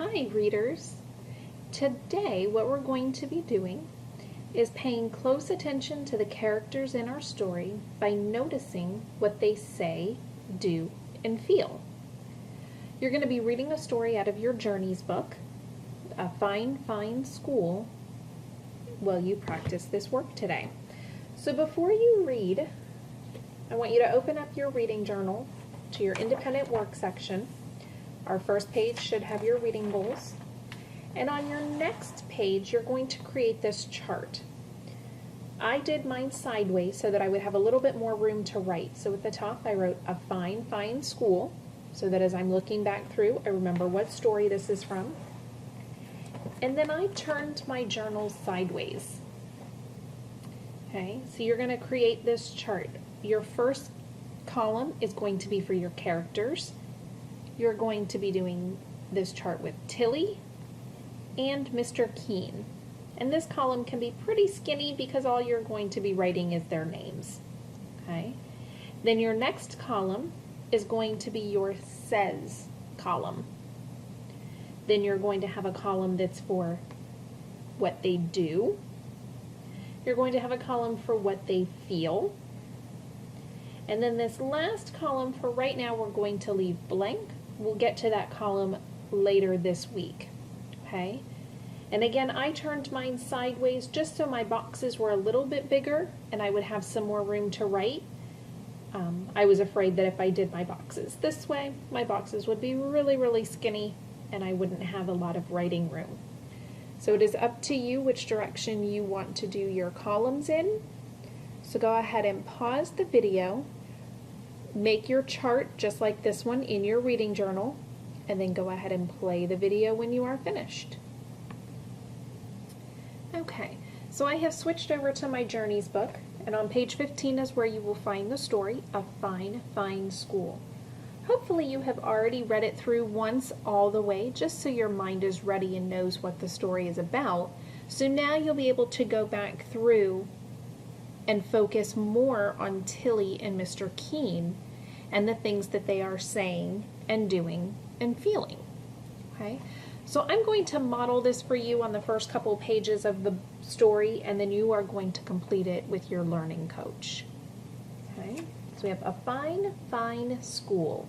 Hi readers! Today what we're going to be doing is paying close attention to the characters in our story by noticing what they say, do, and feel. You're going to be reading a story out of your Journeys book, A Fine, Fine School, while you practice this work today. So before you read, I want you to open up your reading journal to your independent work section. Our first page should have your reading goals. And on your next page, you're going to create this chart. I did mine sideways so that I would have a little bit more room to write. So at the top, I wrote A Fine, Fine School, so that as I'm looking back through, I remember what story this is from. And then I turned my journal sideways. Okay, so you're going to create this chart. Your first column is going to be for your characters. You're going to be doing this chart with Tilly and Mr. Keen. And this column can be pretty skinny because all you're going to be writing is their names. Okay? Then your next column is going to be your says column. Then you're going to have a column that's for what they do. You're going to have a column for what they feel. And then this last column for right now we're going to leave blank. We'll get to that column later this week. Okay? And again, I turned mine sideways just so my boxes were a little bit bigger and I would have some more room to write. I was afraid that if I did my boxes this way, my boxes would be really, really skinny and I wouldn't have a lot of writing room. So it is up to you which direction you want to do your columns in. So go ahead and pause the video, make your chart just like this one in your reading journal, and then go ahead and play the video when you are finished. Okay, so I have switched over to my Journeys book, and on page 15 is where you will find the story, A Fine, Fine School. Hopefully you have already read it through once all the way, just so your mind is ready and knows what the story is about. So now you'll be able to go back through and focus more on Tilly and Mr. Keen and the things that they are saying and doing and feeling. Okay, so I'm going to model this for you on the first couple pages of the story, and then you are going to complete it with your learning coach. Okay, so we have A Fine, Fine School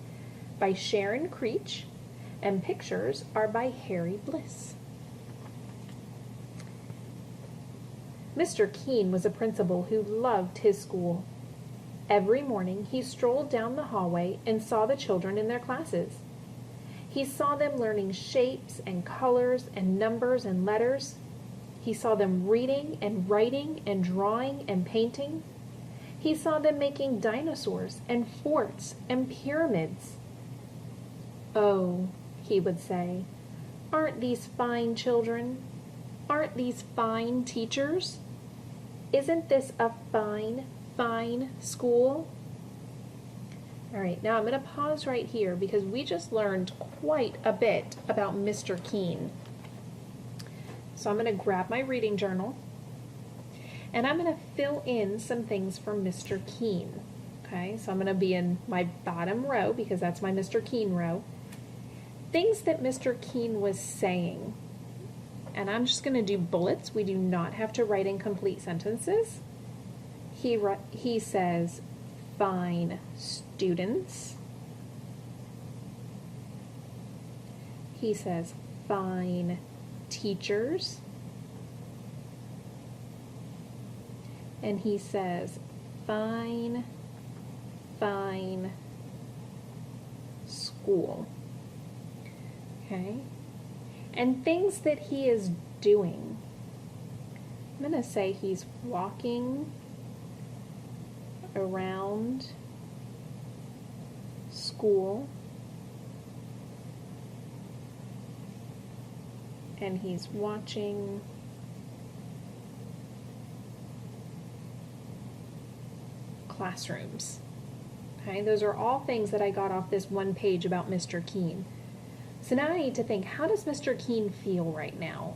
by Sharon Creech, and pictures are by Harry Bliss. Mr. Keen was a principal who loved his school. Every morning he strolled down the hallway and saw the children in their classes. He saw them learning shapes and colors and numbers and letters. He saw them reading and writing and drawing and painting. He saw them making dinosaurs and forts and pyramids. "Oh," he would say, "aren't these fine children? Aren't these fine teachers? Isn't this a fine, fine school?" All right, now I'm going to pause right here because we just learned quite a bit about Mr. Keen. So I'm going to grab my reading journal and I'm going to fill in some things for Mr. Keen. Okay, so I'm going to be in my bottom row because that's my Mr. Keen row. Things that Mr. Keen was saying. And I'm just going to do bullets. We do not have to write in complete sentences. He says, "Fine students." He says, "Fine teachers." And he says, "Fine, fine school." Okay? And things that he is doing. I'm going to say he's walking around school and he's watching classrooms. Okay, those are all things that I got off this one page about Mr. Keen. So now I need to think, how does Mr. Keen feel right now?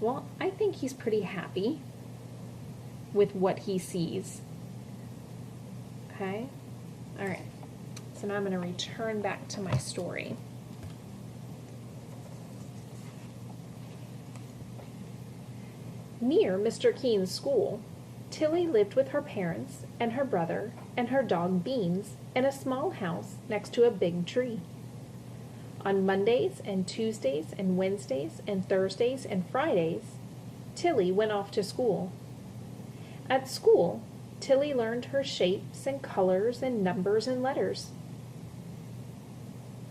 Well, I think he's pretty happy with what he sees. Okay? All right. So now I'm going to return back to my story. Near Mr. Keen's school, Tilly lived with her parents and her brother and her dog Beans in a small house next to a big tree. On Mondays and Tuesdays and Wednesdays and Thursdays and Fridays, Tilly went off to school. At school, Tilly learned her shapes and colors and numbers and letters.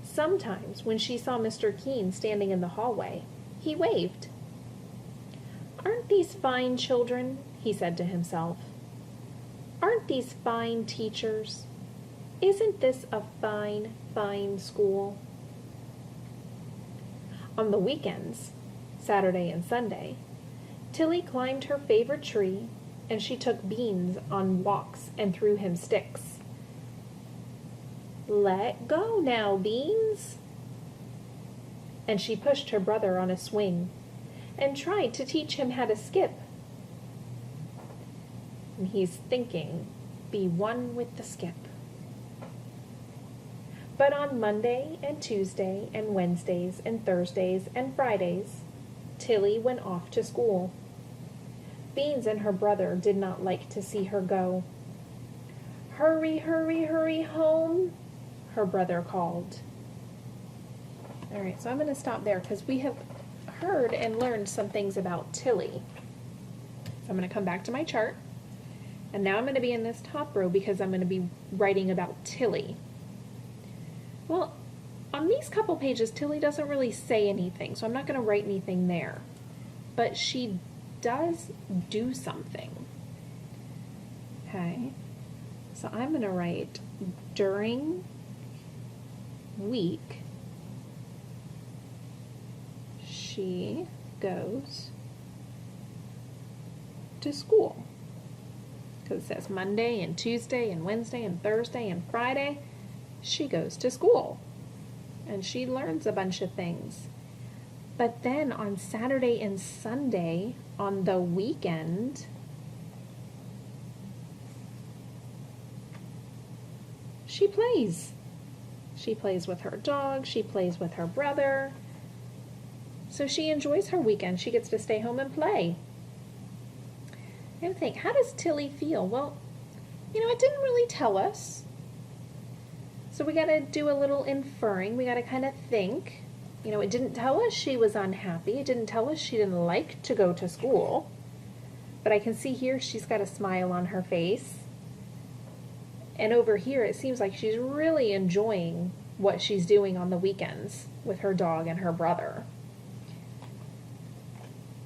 Sometimes, when she saw Mr. Keen standing in the hallway, he waved. "Aren't these fine children?" he said to himself. "Aren't these fine teachers? Isn't this a fine, fine school?" On the weekends, Saturday and Sunday, Tilly climbed her favorite tree and she took Beans on walks and threw him sticks. "Let go now, Beans." And she pushed her brother on a swing and tried to teach him how to skip. And he's thinking, be one with the skip. But on Monday and Tuesday and Wednesdays and Thursdays and Fridays, Tilly went off to school. Beans and her brother did not like to see her go. "Hurry, hurry, hurry home," her brother called. All right, so I'm going to stop there because we have heard and learned some things about Tilly. So I'm going to come back to my chart. And now I'm going to be in this top row because I'm going to be writing about Tilly. Well, on these couple pages, Tilly doesn't really say anything, so I'm not going to write anything there. But she does do something. Okay, so I'm going to write during week she goes to school. Because it says Monday and Tuesday and Wednesday and Thursday and Friday, she goes to school. And she learns a bunch of things. But then on Saturday and Sunday, on the weekend, she plays. She plays with her dog, she plays with her brother. So she enjoys her weekend. She gets to stay home and play. And think, how does Tilly feel? Well, it didn't really tell us. So we got to do a little inferring. We got to kind of think. It didn't tell us she was unhappy. It didn't tell us she didn't like to go to school. But I can see here she's got a smile on her face. And over here it seems like she's really enjoying what she's doing on the weekends with her dog and her brother.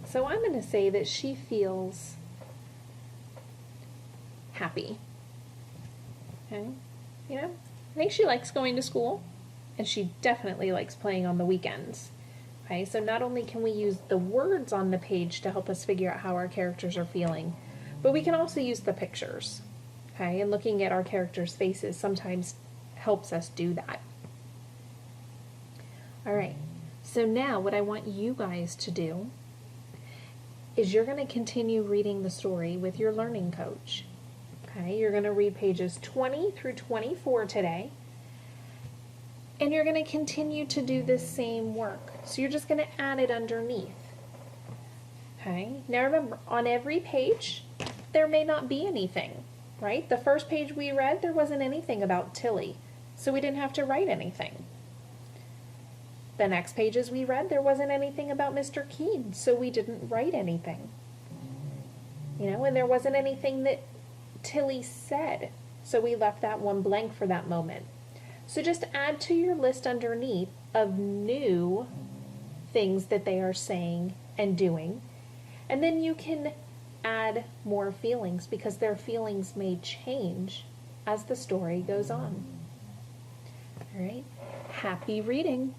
So I'm going to say that she feels happy. Okay? I think she likes going to school. And she definitely likes playing on the weekends. Okay, so not only can we use the words on the page to help us figure out how our characters are feeling, but we can also use the pictures. Okay, and looking at our characters' faces sometimes helps us do that. All right, so now what I want you guys to do is you're going to continue reading the story with your learning coach. Okay, you're going to read pages 20 through 24 today. And you're going to continue to do this same work. So you're just going to add it underneath. Okay? Now remember, on every page, there may not be anything, right? The first page we read, there wasn't anything about Tilly. So we didn't have to write anything. The next pages we read, there wasn't anything about Mr. Keen. So we didn't write anything. And there wasn't anything that Tilly said. So we left that one blank for that moment. So just add to your list underneath of new things that they are saying and doing. And then you can add more feelings because their feelings may change as the story goes on. All right. Happy reading.